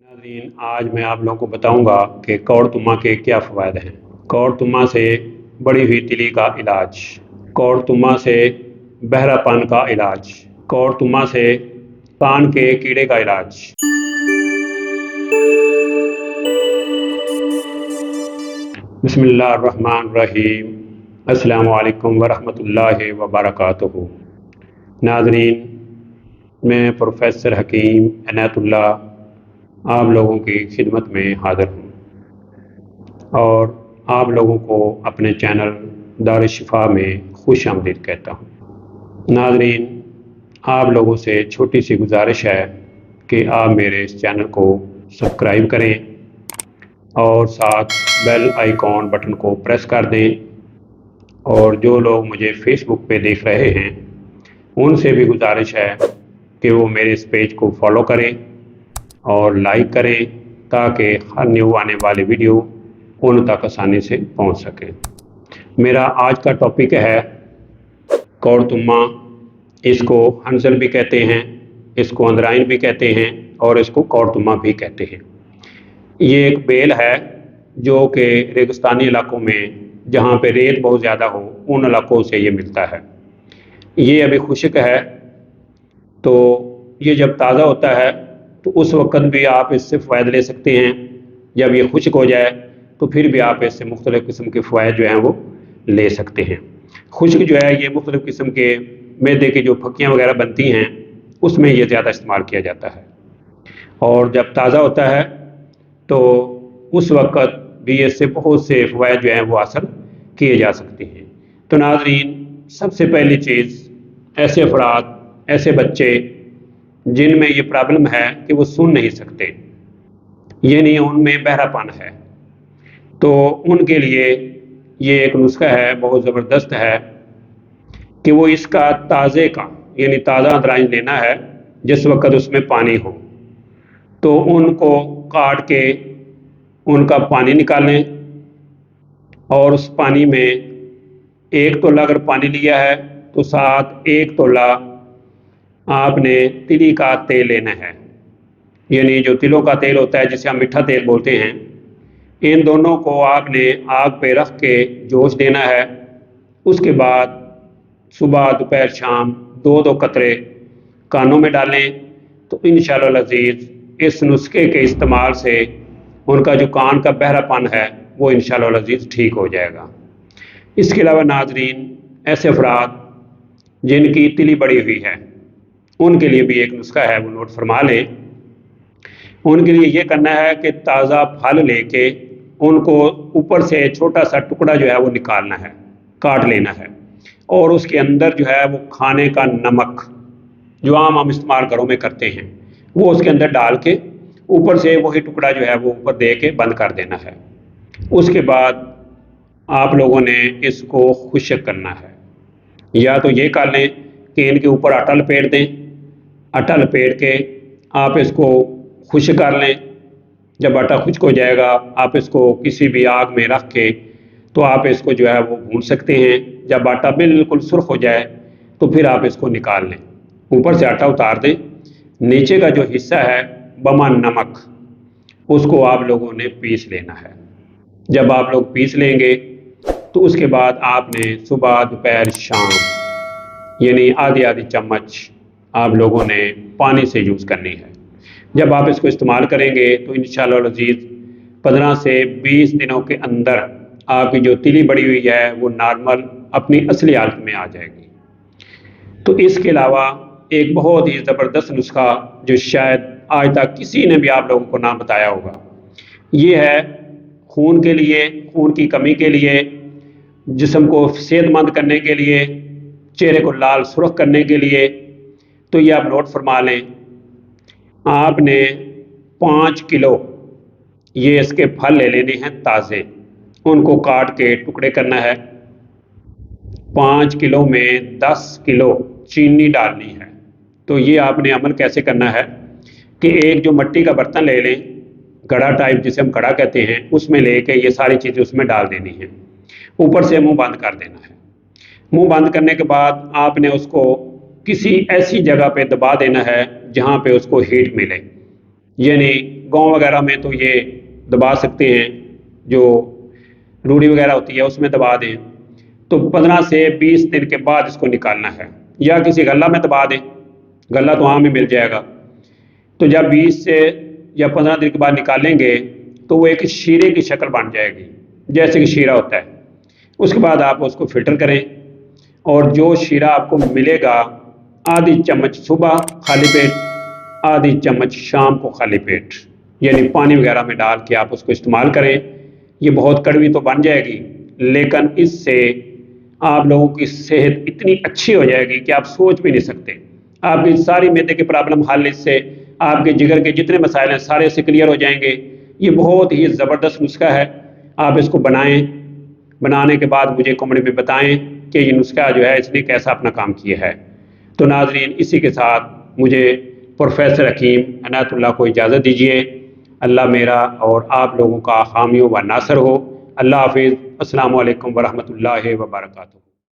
नाज़रीन, आज मैं आप लोगों को बताऊंगा कि कौड़तुमा के क्या फ़वाइद हैं। कौड़तुमा से बड़ी हुई तिली का इलाज, कौड़तुमा से बहरापन का इलाज, कौड़तुमा से कान के कीड़े का इलाज। बिस्मिल्लाहिर्रहमानिर्रहीम। अस्सलामु अलैकुम वरहमतुल्लाहि वबरकातुहू। नाज़रीन, मैं प्रोफेसर हकीम इनायतुल्लाह आप लोगों की खिदमत में हाज़िर हूँ और आप लोगों को अपने चैनल दार शिफा में खुश आमदीद कहता हूँ। नाज़रीन, आप लोगों से छोटी सी गुजारिश है कि आप मेरे इस चैनल को सब्सक्राइब करें और साथ बेल आइकॉन बटन को प्रेस कर दें, और जो लोग मुझे फेसबुक पे देख रहे हैं उनसे भी गुजारिश है कि वो मेरे इस पेज को फॉलो करें और लाइक करें ताकि हर न्यू आने वाली वीडियो उन तक आसानी से पहुंच सके। मेरा आज का टॉपिक है कौड़तुमा। इसको हंसल भी कहते हैं, इसको अंदराइन भी कहते हैं और इसको कौड़तुमा भी कहते हैं। ये एक बेल है जो कि रेगिस्तानी इलाकों में जहाँ पे रेत बहुत ज़्यादा हो उन इलाकों से ये मिलता है। ये अभी खुश्क है, तो ये जब ताज़ा होता है तो उस वक़्त भी आप इससे फ़ायदे ले सकते हैं। जब ये खुश्क हो जाए तो फिर भी आप इससे मुख्तलिफ़ किस्म के फ़वाइद जो हैं वो ले सकते हैं। खुश्क जो है ये मुख्तलिफ़ किस्म के मैदे की जो फक्कियाँ वगैरह बनती हैं उसमें ये ज़्यादा इस्तेमाल किया जाता है, और जब ताज़ा होता है तो उस वक़्त भी इससे बहुत से फ़वाइद जो हैं वो हासिल किए जा सकते हैं। तो नाज़रीन, सबसे पहली चीज़, ऐसे अफराद, ऐसे बच्चे जिनमें ये प्रॉब्लम है कि वो सुन नहीं सकते, यानी उनमें बहरापन है, तो उनके लिए ये एक नुस्खा है, बहुत ज़बरदस्त है कि वो इसका ताज़े का यानी ताज़ा अंदराइन लेना है जिस वक़्त उसमें पानी हो, तो उनको काट के उनका पानी निकालें और उस पानी में 1 तोला अगर पानी लिया है तो साथ 1 तोला आपने तिली का तेल लेना है, यानी जो तिलों का तेल होता है जिसे हम मीठा तेल बोलते हैं। इन दोनों को आपने आग पे रख के जोश देना है। उसके बाद सुबह दोपहर शाम 2-2 कतरे कानों में डालें, तो इंशाअल्लाह अज़ीज़ इस नुस्खे के इस्तेमाल से उनका जो कान का बहरापन है वो इंशाअल्लाह अज़ीज़ ठीक हो जाएगा। इसके अलावा नाज़रीन, ऐसे अफराद जिनकी तिली बड़ी हुई है उनके लिए भी एक नुस्खा है, वो नोट फरमा लें। उनके लिए ये करना है कि ताज़ा फल लेके उनको ऊपर से छोटा सा टुकड़ा जो है वो निकालना है, काट लेना है, और उसके अंदर जो है वो खाने का नमक जो आम हम इस्तेमाल घरों में करते हैं वो उसके अंदर डाल के ऊपर से वही टुकड़ा जो है वो ऊपर दे के बंद कर देना है। उसके बाद आप लोगों ने इसको खुश्क करना है, या तो ये कर लें कि इनके ऊपर आटा लपेट दें, आटा लपेट के आप इसको खुश्क कर लें। जब आटा खुश्क हो जाएगा आप इसको किसी भी आग में रख के तो आप इसको जो है वो भून सकते हैं। जब आटा बिल्कुल सुर्ख हो जाए तो फिर आप इसको निकाल लें, ऊपर से आटा उतार दें, नीचे का जो हिस्सा है बमा नमक उसको आप लोगों ने पीस लेना है। जब आप लोग पीस लेंगे तो उसके बाद आपने सुबह दोपहर शाम यानी आधी आधी चम्मच आप लोगों ने पानी से यूज़ करनी है। जब आप इसको इस्तेमाल करेंगे तो इंशाअल्लाह अज़ीज़ 15 से 20 दिनों के अंदर आपकी जो तिली बड़ी हुई है वो नॉर्मल अपनी असली हालत में आ जाएगी। तो इसके अलावा एक बहुत ही ज़बरदस्त नुस्खा जो शायद आज तक किसी ने भी आप लोगों को ना बताया होगा, ये है खून के लिए, खून की कमी के लिए, जिस्म को सेहतमंद करने के लिए, चेहरे को लाल सुर्ख करने के लिए। तो ये आप नोट फरमा लें, आपने 5 किलो ये इसके फल ले लेने हैं ताज़े, उनको काट के टुकड़े करना है। 5 किलो में 10 किलो चीनी डालनी है। तो ये आपने अमल कैसे करना है कि एक जो मिट्टी का बर्तन ले लें, घड़ा टाइप जिसे हम घड़ा कहते हैं, उसमें लेके ये सारी चीज़ें उसमें डाल देनी है, ऊपर से मुंह बंद कर देना है। मुंह बंद करने के बाद आपने उसको किसी ऐसी जगह पे दबा देना है जहाँ पे उसको हीट मिले, यानी گاؤں وغیرہ میں تو یہ دبا سکتے ہیں، جو روڑی وغیرہ ہوتی ہے اس میں دبا دیں، تو 15 سے 20 دن کے بعد اس کو نکالنا ہے، یا کسی غلہ میں دبا دیں، غلہ تو عام ہی مل جائے گا۔ تو جب 20 سے یا 15 دن کے بعد نکالیں گے تو وہ ایک شیرے کی شکل بن جائے گی، جیسے کہ شیرہ ہوتا ہے۔ اس کے بعد آپ اس کو فلٹر کریں، اور جو شیرہ آپ کو ملے گا آدھی چمچ صبح خالی پیٹ، آدھی چمچ شام کو خالی پیٹ، یعنی پانی وغیرہ میں ڈال کے آپ اس کو استعمال کریں۔ یہ بہت کڑوی تو بن جائے گی، لیکن اس سے آپ لوگوں کی صحت اتنی اچھی ہو جائے گی کہ آپ سوچ بھی نہیں سکتے۔ آپ کی ساری معدے کی پرابلم حل اس سے، آپ کے جگر کے جتنے مسائل ہیں سارے سے کلیئر ہو جائیں گے۔ یہ بہت ہی زبردست نسخہ ہے، آپ اس کو بنائیں، بنانے کے بعد مجھے کمنٹ میں بتائیں کہ یہ نسخہ جو ہے اس نے کیسا اپنا کام کیا ہے۔ تو ناظرین، اسی کے ساتھ مجھے پروفیسر حکیم عنایت اللہ کو اجازت دیجیے۔ اللہ میرا اور آپ لوگوں کا حامی و ناصر ہو۔ اللہ حافظ۔ السلام علیکم ورحمۃ اللہ وبرکاتہ۔